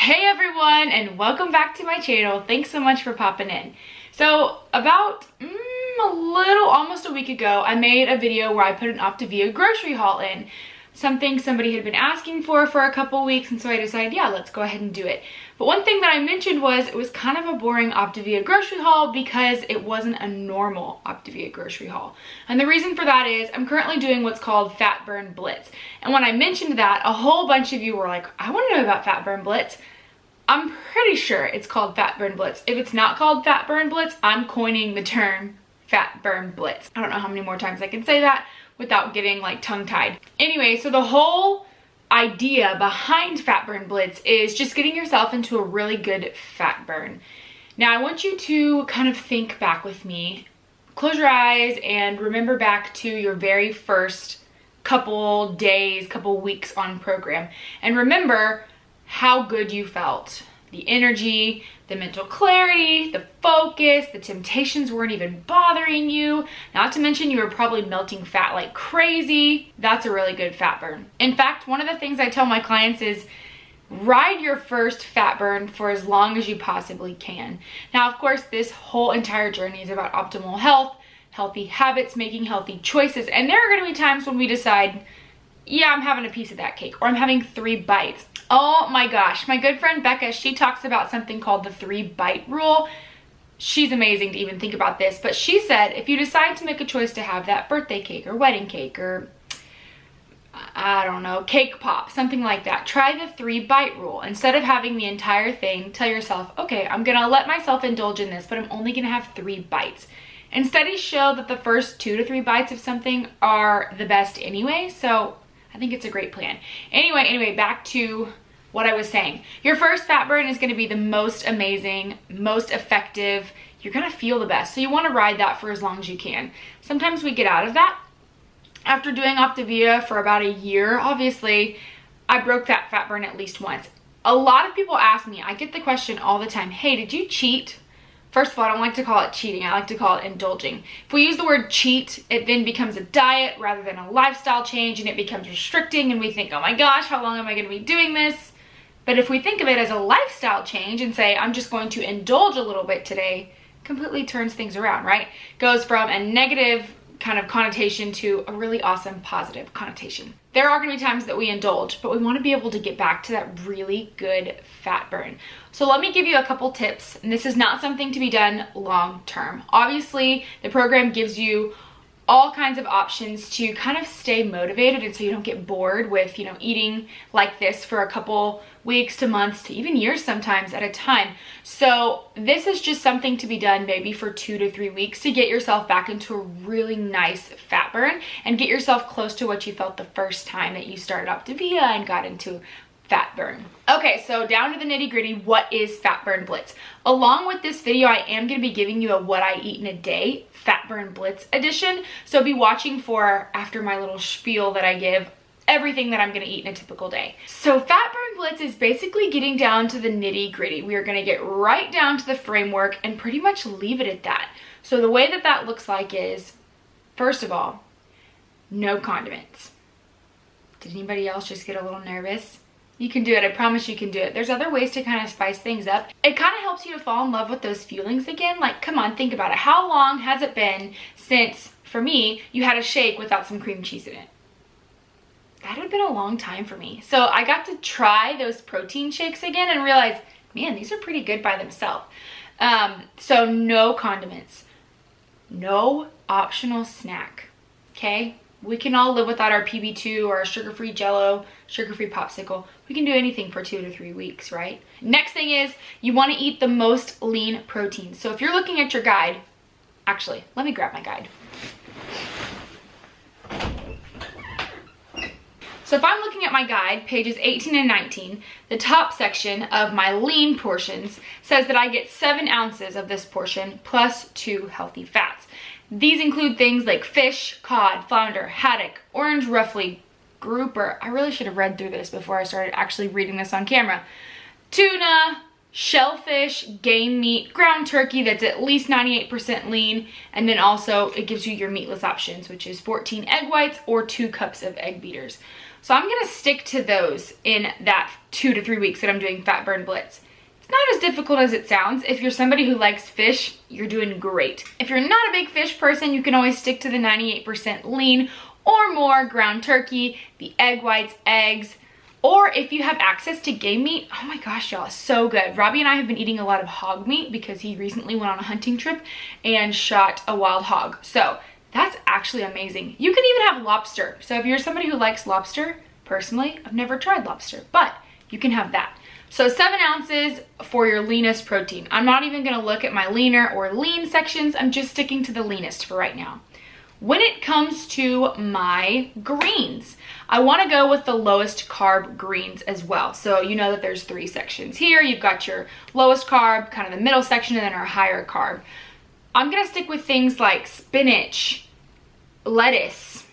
Hey everyone, and welcome back to my channel. Thanks so much for popping in. So about almost a week ago, I made a video where I put an OPTAVIA grocery haul in. Something somebody had been asking for a couple weeks, and so I decided, yeah, let's go ahead and do it. But one thing that I mentioned was it was kind of a boring OPTAVIA grocery haul because it wasn't a normal OPTAVIA grocery haul. And the reason for that is I'm currently doing what's called Fat Burn Blitz. And when I mentioned that, a whole bunch of you were like, I want to know about Fat Burn Blitz. I'm pretty sure it's called Fat Burn Blitz. If it's not called Fat Burn Blitz, I'm coining the term Fat Burn Blitz. I don't know how many more times I can say that without getting like tongue-tied. Anyway, so the whole idea behind Fat Burn Blitz is just getting yourself into a really good fat burn. Now I want you to kind of think back with me, close your eyes and remember back to your very first couple days, couple weeks on program, and remember how good you felt. The energy, the mental clarity, the focus, the temptations weren't even bothering you. Not to mention you were probably melting fat like crazy. That's a really good fat burn. In fact, one of the things I tell my clients is ride your first fat burn for as long as you possibly can. Now, of course, this whole entire journey is about optimal health, healthy habits, making healthy choices. And there are gonna be times when we decide, yeah, I'm having a piece of that cake, or I'm having 3 bites. Oh my gosh, my good friend Becca, she talks about something called the 3-bite rule. She's amazing to even think about this, but she said if you decide to make a choice to have that birthday cake or wedding cake or, I don't know, cake pop, something like that, try the 3-bite rule. Instead of having the entire thing, tell yourself, okay, I'm gonna let myself indulge in this, but I'm only gonna have 3 bites. And studies show that the first 2 to 3 bites of something are the best anyway, so I think it's a great plan. Anyway, back to what I was saying. Your first fat burn is going to be the most amazing, most effective. You're going to feel the best. So you want to ride that for as long as you can. Sometimes we get out of that. After doing OPTAVIA for about a year, obviously, I broke that fat burn at least once. A lot of people ask me, I get the question all the time, hey, did you cheat? First of all, I don't like to call it cheating. I like to call it indulging. If we use the word cheat, it then becomes a diet rather than a lifestyle change, and it becomes restricting, and we think, oh my gosh, how long am I going to be doing this? But if we think of it as a lifestyle change and say, I'm just going to indulge a little bit today, completely turns things around, right? Goes from a negative kind of connotation to a really awesome positive connotation. There are going to be times that we indulge, but we want to be able to get back to that really good fat burn. So let me give you a couple tips, and this is not something to be done long term. Obviously, the program gives you all kinds of options to kind of stay motivated, and so you don't get bored with, you know, eating like this for a couple weeks to months to even years sometimes at a time. So this is just something to be done maybe for 2 to 3 weeks to get yourself back into a really nice fat burn and get yourself close to what you felt the first time that you started OPTAVIA and got into fat burn. Okay, so down to the nitty gritty, what is Fat Burn Blitz? Along with this video, I am going to be giving you a what I eat in a day Fat Burn Blitz edition. So be watching for, after my little spiel that I give, everything that I'm going to eat in a typical day. So Fat Burn Blitz is basically getting down to the nitty gritty. We are going to get right down to the framework and pretty much leave it at that. So the way that that looks like is, first of all, no condiments. Did anybody else just get a little nervous? You can do it. I promise you can do it. There's other ways to kind of spice things up. It kind of helps you to fall in love with those Fuelings again. Like, come on, think about it. How long has it been since, for me, you had a shake without some cream cheese in it? That had been a long time for me. So I got to try those protein shakes again and realize, man, these are pretty good by themselves. So no condiments. No optional snack. Okay? We can all live without our PB2 or our sugar-free Jell-O, sugar-free popsicle. We can do anything for 2 to 3 weeks, right? Next thing is you want to eat the most lean protein. So if you're looking at your guide, actually, let me grab my guide. So if I'm looking at my guide, pages 18 and 19, the top section of my lean portions says that I get 7 ounces of this portion plus 2 healthy fats. These include things like fish, cod, flounder, haddock, orange ruffly, grouper. I really should have read through this before I started actually reading this on camera. Tuna, shellfish, game meat, ground turkey that's at least 98% lean, and then also it gives you your meatless options, which is 14 egg whites or 2 cups of egg beaters. So I'm gonna stick to those in that 2 to 3 weeks that I'm doing Fat Burn Blitz. It's not as difficult as it sounds. If you're somebody who likes fish, you're doing great. If you're not a big fish person, you can always stick to the 98% lean or more ground turkey, the egg whites, eggs, or if you have access to game meat, oh my gosh, y'all, so good. Robbie and I have been eating a lot of hog meat because he recently went on a hunting trip and shot a wild hog. So that's actually amazing. You can even have lobster. So if you're somebody who likes lobster, personally, I've never tried lobster, but you can have that. So 7 ounces for your leanest protein. I'm not even gonna look at my leaner or lean sections. I'm just sticking to the leanest for right now. When it comes to my greens, I want to go with the lowest carb greens as well. So you know that there's 3 sections here. You've got your lowest carb, kind of the middle section, and then our higher carb. I'm going to stick with things like spinach, lettuce,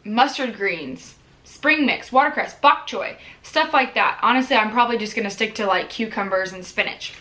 mustard greens, spring mix, watercress, bok choy, stuff like that. Honestly, I'm probably just going to stick to like cucumbers and spinach.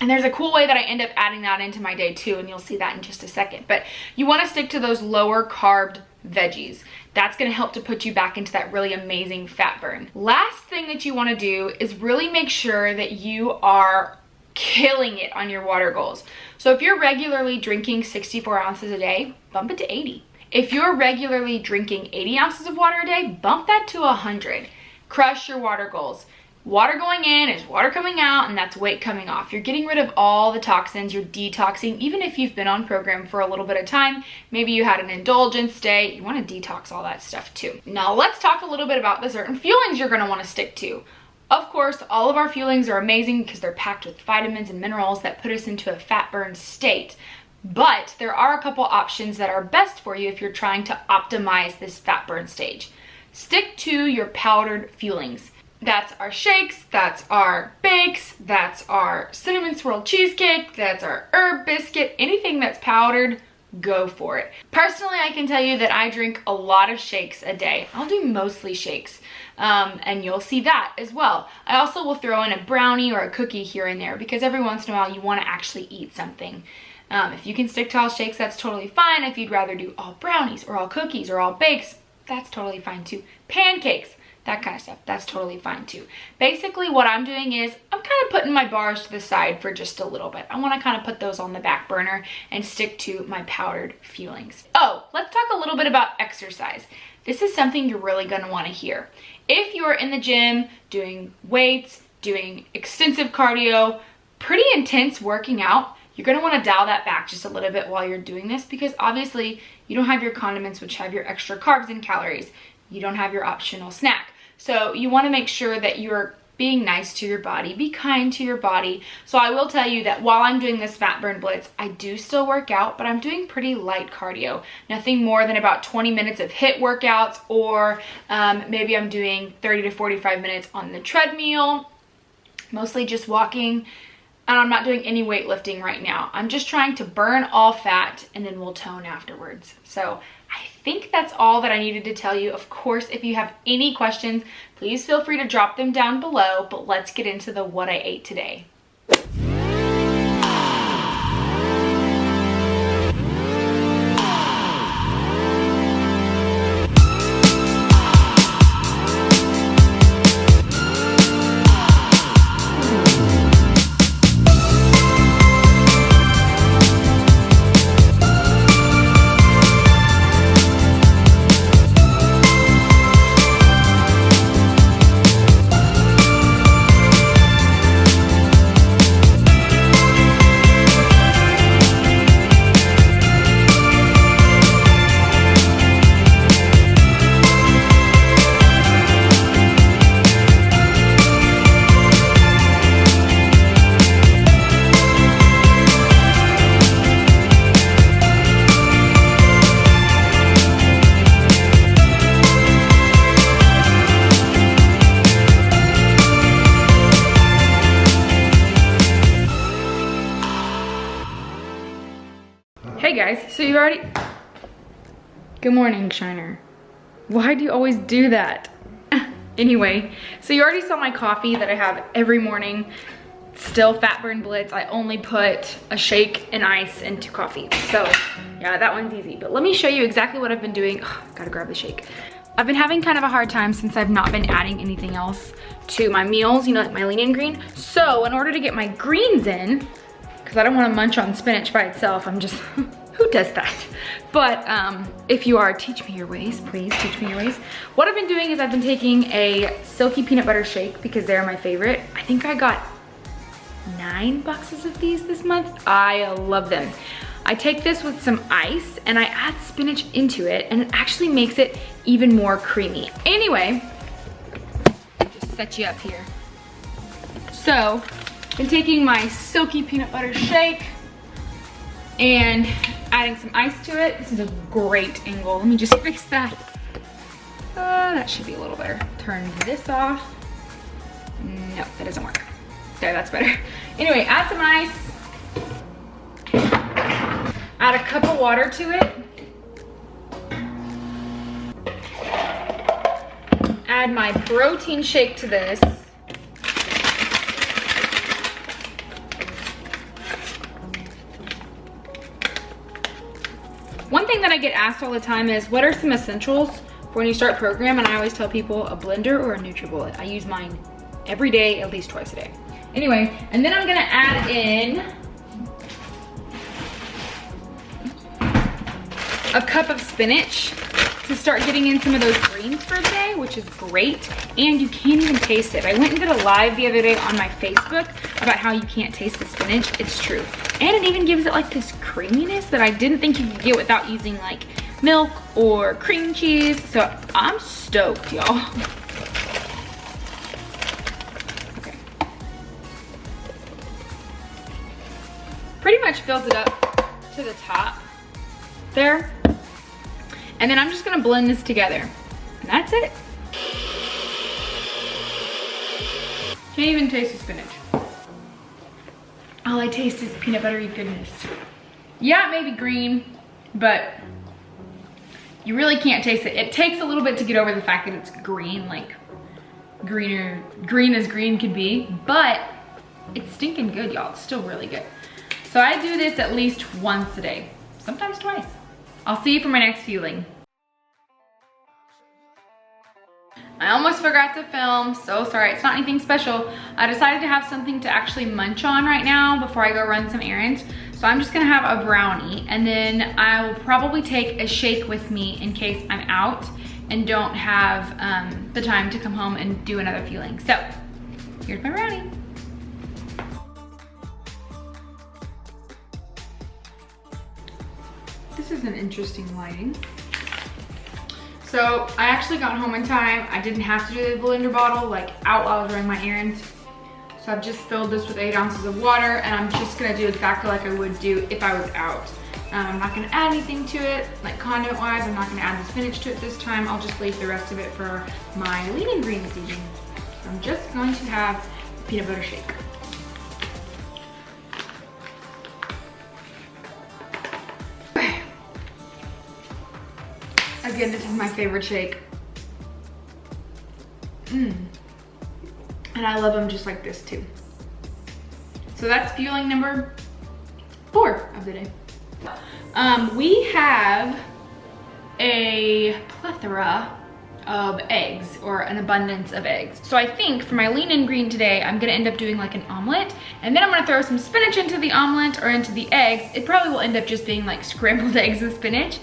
And there's a cool way that I end up adding that into my day too, and you'll see that in just a second. But you want to stick to those lower carb veggies. That's going to help to put you back into that really amazing fat burn. Last thing that you want to do is really make sure that you are killing it on your water goals. So if you're regularly drinking 64 ounces a day, bump it to 80. If you're regularly drinking 80 ounces of water a day, bump that to 100. Crush your water goals. Water going in is water coming out, and that's weight coming off. You're getting rid of all the toxins, you're detoxing. Even if you've been on program for a little bit of time, maybe you had an indulgence day, you want to detox all that stuff too. Now let's talk a little bit about the certain fuelings you're going to want to stick to. Of course, all of our fuelings are amazing because they're packed with vitamins and minerals that put us into a fat burn state. But there are a couple options that are best for you if you're trying to optimize this fat burn stage. Stick to your powdered fuelings. That's our shakes, that's our bakes, that's our cinnamon swirl cheesecake, that's our herb biscuit. Anything that's powdered, go for it. Personally, I can tell you that I drink a lot of shakes a day. I'll do mostly shakes, and you'll see that as well. I also will throw in a brownie or a cookie here and there because every once in a while you want to actually eat something. If you can stick to all shakes, that's totally fine. If you'd rather do all brownies or all cookies or all bakes, that's totally fine too. Pancakes, that kind of stuff, that's totally fine too. Basically what I'm doing is I'm kind of putting my bars to the side for just a little bit. I want to kind of put those on the back burner and stick to my powdered fuelings. Oh, let's talk a little bit about exercise. This is something you're really going to want to hear. If you're in the gym doing weights, doing extensive cardio, pretty intense working out, you're going to want to dial that back just a little bit while you're doing this because obviously you don't have your condiments, which have your extra carbs and calories. You don't have your optional snack. So you want to make sure that you're being nice to your body, be kind to your body. So I will tell you that while I'm doing this fat burn blitz, I do still work out, but I'm doing pretty light cardio. Nothing more than about 20 minutes of HIIT workouts, or maybe I'm doing 30 to 45 minutes on the treadmill, mostly just walking. And I'm not doing any weightlifting right now. I'm just trying to burn all fat and then we'll tone afterwards. So I think that's all that I needed to tell you. Of course, if you have any questions, please feel free to drop them down below, but let's get into the what I ate today. Hey guys, so you already... Good morning, Shiner. Why do you always do that? Anyway, so you already saw my coffee that I have every morning. Still Fat Burn Blitz. I only put a shake and ice into coffee. So yeah, that one's easy. But let me show you exactly what I've been doing. Oh, gotta grab the shake. I've been having kind of a hard time since I've not been adding anything else to my meals, you know, like my lean in green. So in order to get my greens in, because I don't want to munch on spinach by itself, I'm just, who does that? But if you are, teach me your ways, please teach me your ways. What I've been doing is I've been taking a silky peanut butter shake because they're my favorite. I think I got 9 boxes of these this month. I love them. I take this with some ice and I add spinach into it, and it actually makes it even more creamy. Anyway, just set you up here. So, been taking my silky peanut butter shake and adding some ice to it. This is a great angle. Let me just fix that. That should be a little better. Turn this off. No, that doesn't work. There, that's better. Anyway, add some ice. Add a cup of water to it. Add my protein shake to this. One thing that I get asked all the time is, what are some essentials for when you start program? And I always tell people a blender or a NutriBullet. I use mine every day, at least twice a day. Anyway, and then I'm gonna add in a cup of spinach to start getting in some of those greens for today, which is great. And you can't even taste it. I went and did a live the other day on my Facebook about how you can't taste the spinach. It's true. And it even gives it like this creaminess that I didn't think you could get without using like milk or cream cheese. So I'm stoked, y'all. Okay. Pretty much fills it up to the top there. And then I'm just gonna blend this together. And that's it. Can't even taste the spinach. All I taste is peanut buttery goodness. Yeah, it may be green, but you really can't taste it. It takes a little bit to get over the fact that it's green, like green as green could be, but it's stinking good, y'all. It's still really good. So I do this at least once a day, sometimes twice. I'll see you for my next fueling. I almost forgot to film, so sorry. It's not anything special. I decided to have something to actually munch on right now before I go run some errands. So I'm just gonna have a brownie, and then I will probably take a shake with me in case I'm out and don't have the time to come home and do another fueling. So here's my brownie. This is an interesting lighting. So I actually got home in time. I didn't have to do the blender bottle like out while I was running my errands. So I've just filled this with 8 ounces of water, and I'm just gonna do exactly like I would do if I was out. I'm not gonna add anything to it, like condiment wise. I'm not gonna add the spinach to it this time. I'll just leave the rest of it for my lean in green this evening. So I'm just going to have the peanut butter shake. Again, this is my favorite shake. And I love them just like this too. So that's fueling number 4 of the day. We have a plethora of eggs, or an abundance of eggs. So I think for my lean in green today, I'm gonna end up doing like an omelet, and then I'm gonna throw some spinach into the omelet or into the eggs. It probably will end up just being like scrambled eggs with spinach.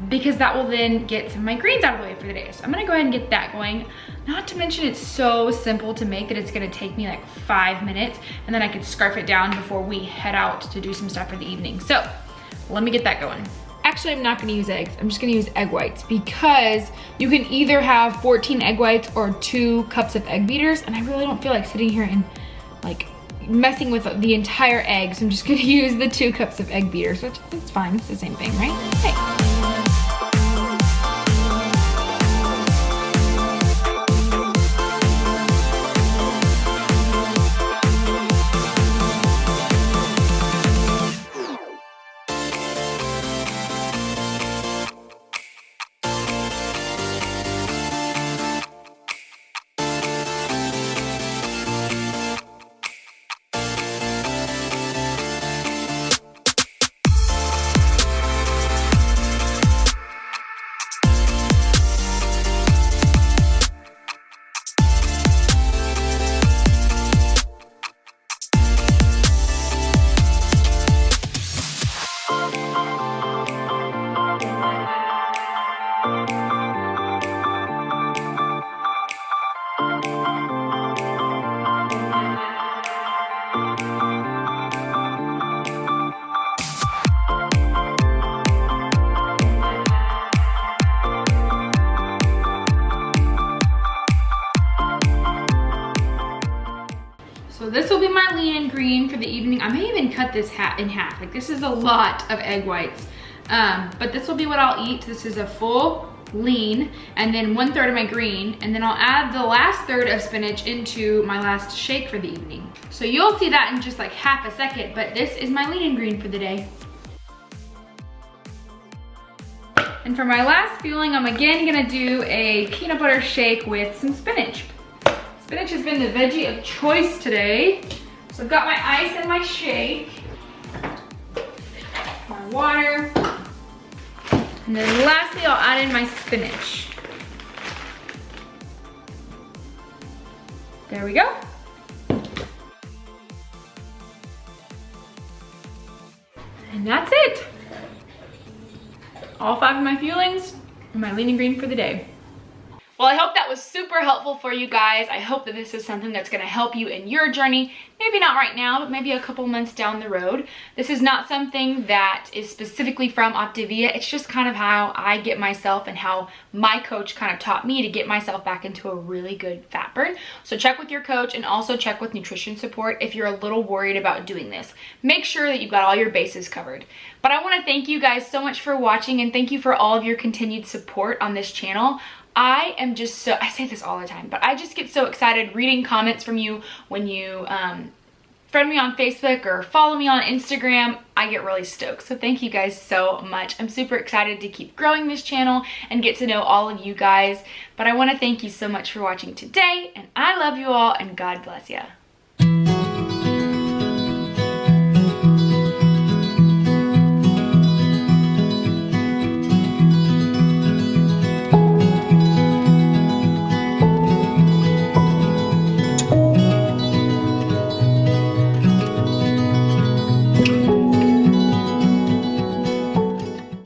Because that will then get some of my greens out of the way for the day. So I'm gonna go ahead and get that going. Not to mention it's so simple to make that it's gonna take me like 5 minutes, and then I could scarf it down before we head out to do some stuff for the evening. So let me get that going. Actually, I'm not gonna use eggs. I'm just gonna use egg whites, because you can either have 14 egg whites or 2 cups of egg beaters, and I really don't feel like sitting here and like messing with the entire egg. So I'm just gonna use the 2 cups of egg beaters, which is fine. It's the same thing, right? Hey. So this will be my lean and green for the evening. I may even cut this in half. Like, this is a lot of egg whites. But this will be what I'll eat. This is a full lean, and then 1/3 of my green, and then I'll add the last third of spinach into my last shake for the evening. So you'll see that in just like half a second, but this is my lean and green for the day. And for my last fueling, I'm again gonna do a peanut butter shake with some spinach. Spinach has been the veggie of choice today. So I've got my ice and my shake, my water, and then lastly, I'll add in my spinach. There we go. And that's it. All 5 of my fuelings and my lean and green for the day. Well, I hope that was super helpful for you guys. I hope that this is something that's gonna help you in your journey. Maybe not right now, but maybe a couple months down the road. This is not something that is specifically from OPTAVIA. It's just kind of how I get myself and how my coach kind of taught me to get myself back into a really good fat burn. So check with your coach and also check with nutrition support if you're a little worried about doing this. Make sure that you've got all your bases covered. But I wanna thank you guys so much for watching, and thank you for all of your continued support on this channel. I am just so, I say this all the time, but I just get so excited reading comments from you when you friend me on Facebook or follow me on Instagram. I get really stoked. So thank you guys so much. I'm super excited to keep growing this channel and get to know all of you guys. But I want to thank you so much for watching today, and I love you all, and God bless you.